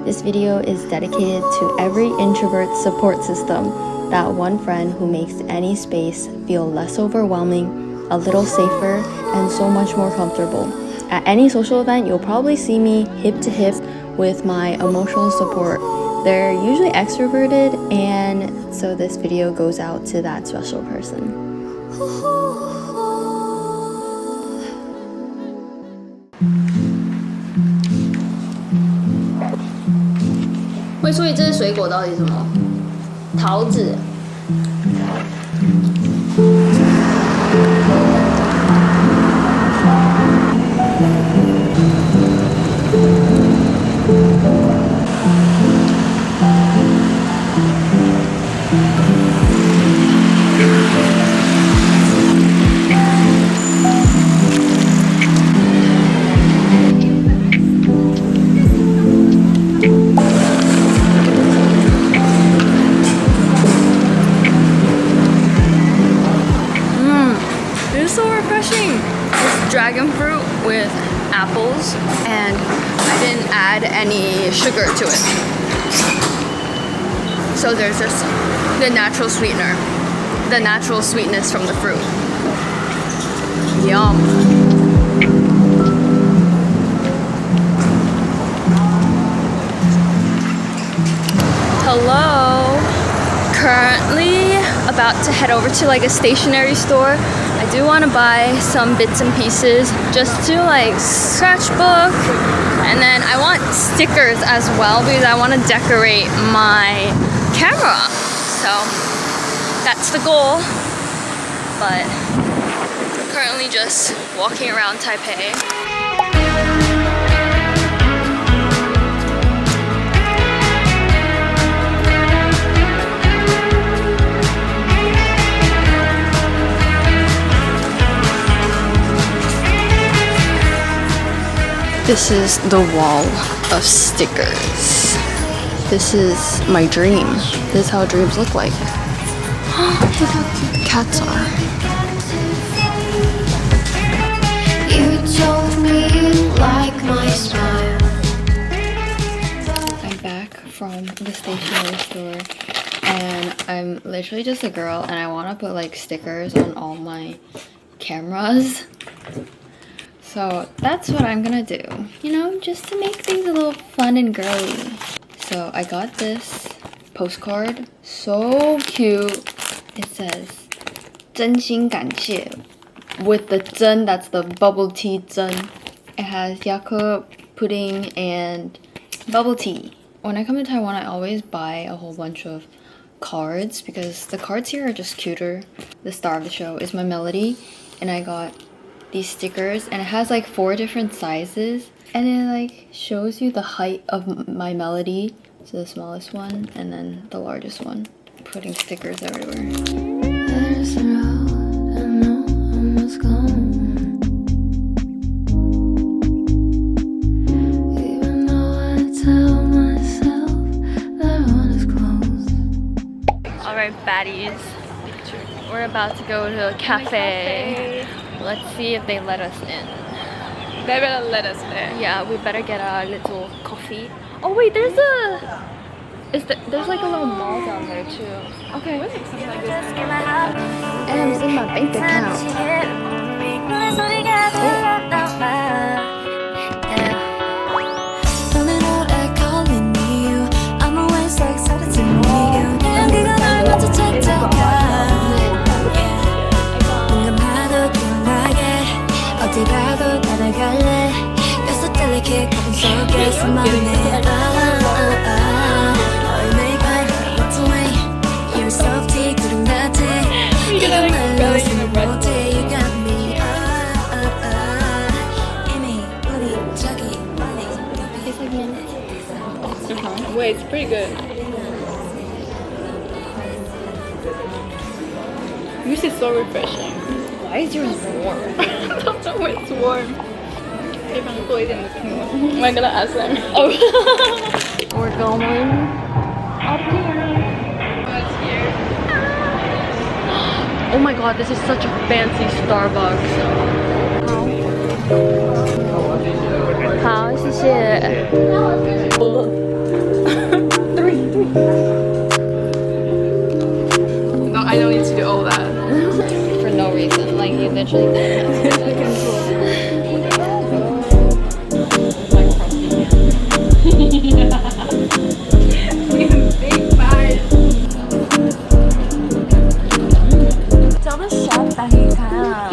This video is dedicated to every introvert support system, that one friend who makes any space feel less overwhelming, a little safer, and so much more comfortable. At any social event, you'll probably see me hip to hip with my emotional support. They're usually extroverted, and so this video goes out to that special person. 所以这是水果到底是什么？桃子。Dragon fruit with apples, and I didn't add any sugar to it. So there's just the natural sweetener, the natural sweetness from the fruit. Yum. Hello. Currently about to head over to like a stationery store. I do want to buy some bits and pieces just to like scratchbook, and then I want stickers as well because I want to decorate my camera. So that's the goal. But I'm currently just walking around Taipei. This is the wall of stickers. This is my dream. This is how dreams look like. Look how cute cats are. You told me you like my smile. I'm back from the stationery store, and I'm literally just a girl, and I want to put like stickers on all my cameras. So that's what I'm gonna do, you know, just to make things a little fun and girly. So I got this postcard, so cute. It says 真心感谢 with the 真, that's the bubble tea 真. It has yakult pudding and bubble tea. When I come to Taiwan, I always buy a whole bunch of cards because the cards here are just cuter. The star of the show is my melody, and I got these stickers, and it has like 4 different sizes, and it like shows you the height of my melody. So the smallest one and then the largest one. Putting stickers everywhere. There's a road I know I must go, even though I tell myself that one is closed. Alright baddies, we're about to go to a cafe. Let's see if they let us in. They better let us in. Yeah, we better get a little coffee. Oh wait, there's like a little mall down there too. Okay. And it's in my bank account. Wait, it's pretty good. This is so refreshing. Why is yours warm? I don't know, it's warm. Am I gonna ask them? Oh. We're going up here. What's here? Oh my god, this is such a fancy Starbucks. How? 谢谢。actually Big bite.找个小打给看啊。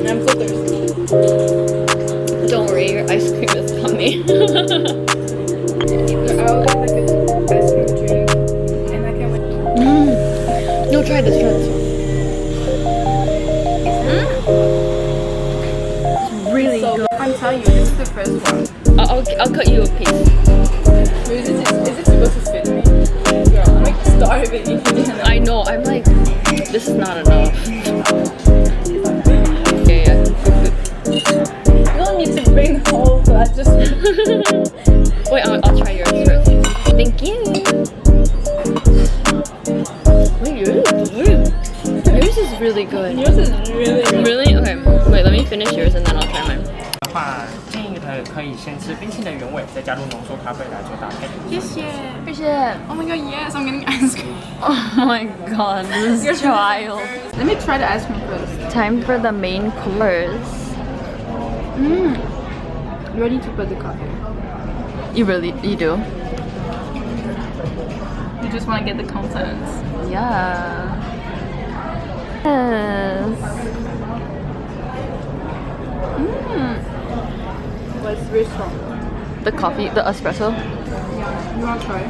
I'm so thirsty. Don't worry, your ice cream is coming. I'll get like an ice cream drink and I can wait. No, try this, try this one. It's really So good. I'm telling you, this is the first one. I'll cut you a piece. Is it supposed to fit me? Girl, I'm like starving. I know, I'm like, this is not enough. Yeah. You don't need to bring the whole glass, just Wait, I'll try yours first. Thank you. Wait, yours is really good. yours is really Really? Okay. Wait, let me finish yours and then I'll try mine. 的话，建议可以先吃冰淇淋的原味，再加入浓缩咖啡来做搭配。谢谢。谢谢. Oh my god, yes, I'm getting ice cream. Oh my god, this is trial. Let me try the ice cream first. Time for the main course. Ready to put the coffee. You do? You just want to get the contents. Yeah. Yes. But it's very strong. The coffee, the espresso. Yeah, you want to try?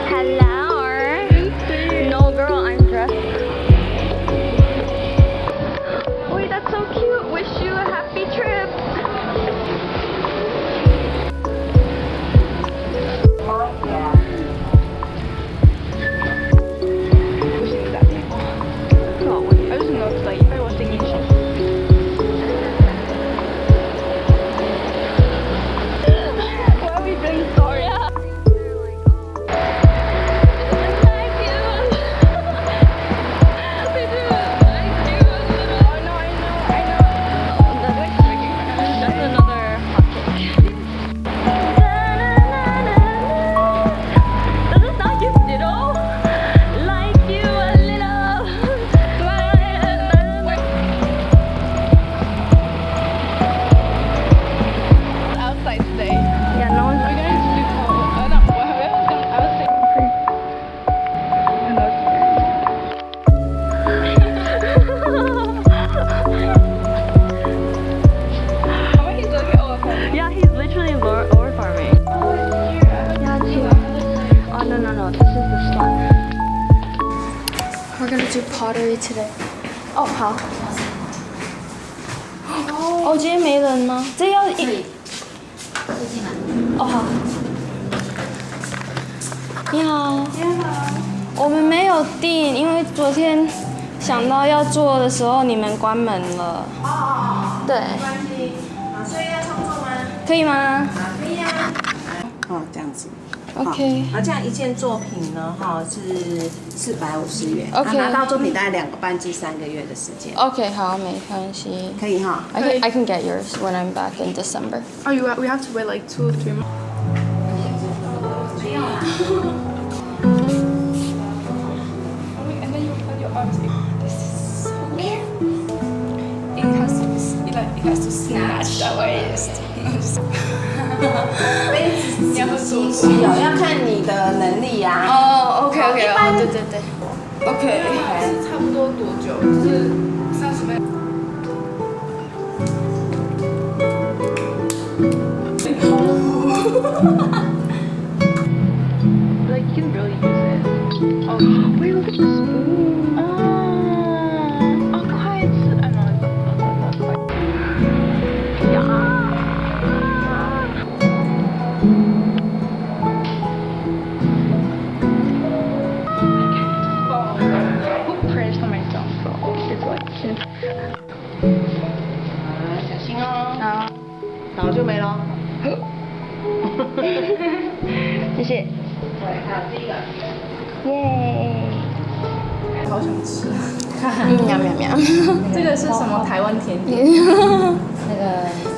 Hello. No, girl, I'm dressed. Wait, that's so cute. Wish you a happy trip. I just know it's like if I was thinking why are we being sorry? That's another hotcake. Does it sound you ditto? Like you a little. Outside today. Yeah, no one's We're going to Ditto. I was thinking. I know it's how are you doing? Oh, okay. Yeah, he's literally lower farming. Yeah, it's here. Oh, no. This is the store. We're gonna do pottery today. Oh, 好。哦，今天没人吗？这要一。哦，好。你好。你好。我们没有订，因为昨天想到要做的时候，你们关门了。哦。对。没关系，所以要操作吗？可以吗？可以啊。哦，这样子。 OK。那这样一件作品呢，是450元。 OK 拿到作品大概2个半至3个月的时间。 OK，好，没关系。可以哈。 I can get yours when I'm back in December. Oh, we have to wait like 2 or 3 months. 没有啦。 And then you put your arms in. This is so cute. It has to snatch that waist. 杯子机器哦，要看你的能力呀。哦，OK，一般对。OK。是差不多多久？就是30分。Like you can really use it. Oh, wait, look at the spoon. Oh, quiet. I know it's not quite. Yeah. Who prints for myself? It's like. 小心哦。好。倒就没了。谢谢。对，还有这个。耶。好想吃。喵。这个是什么台湾甜点？那个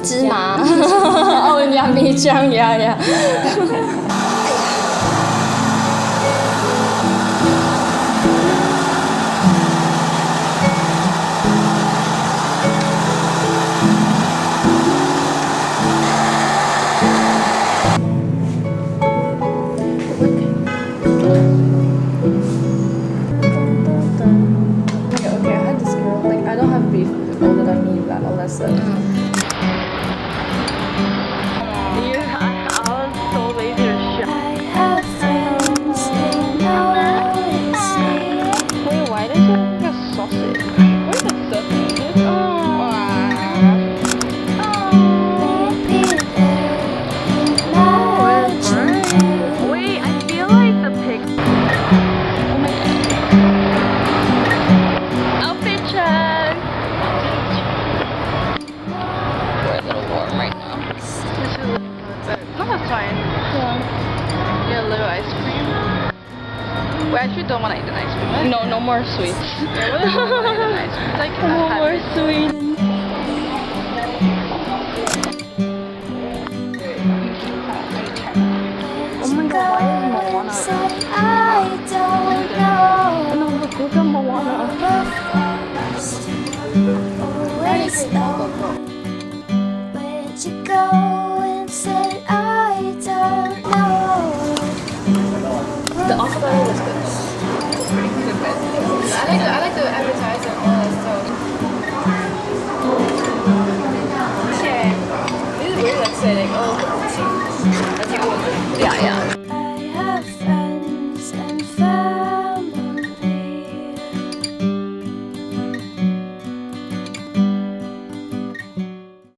芝麻。哦，杨梅酱呀。Alyssa. I was so lazy to shop. Wait, why does it look like a sausage? Where's the sausage? Wait, I feel like the pig. Oh my god. Outfit check. We're a little warm right now. This is a little bit, no, that's fine. Yeah. Get a little ice cream. We actually don't want to eat an ice cream. No, no more sweets. Yeah, we don't want to eat an ice cream. It's like no more sweets. Oh my god, why is Moana? No, look at Moana. Where'd you go and said I don't know? The Oscar was good. I like the advertising and all that stuff. Yeah. This is weird, like say like, oh, Yeah, yeah.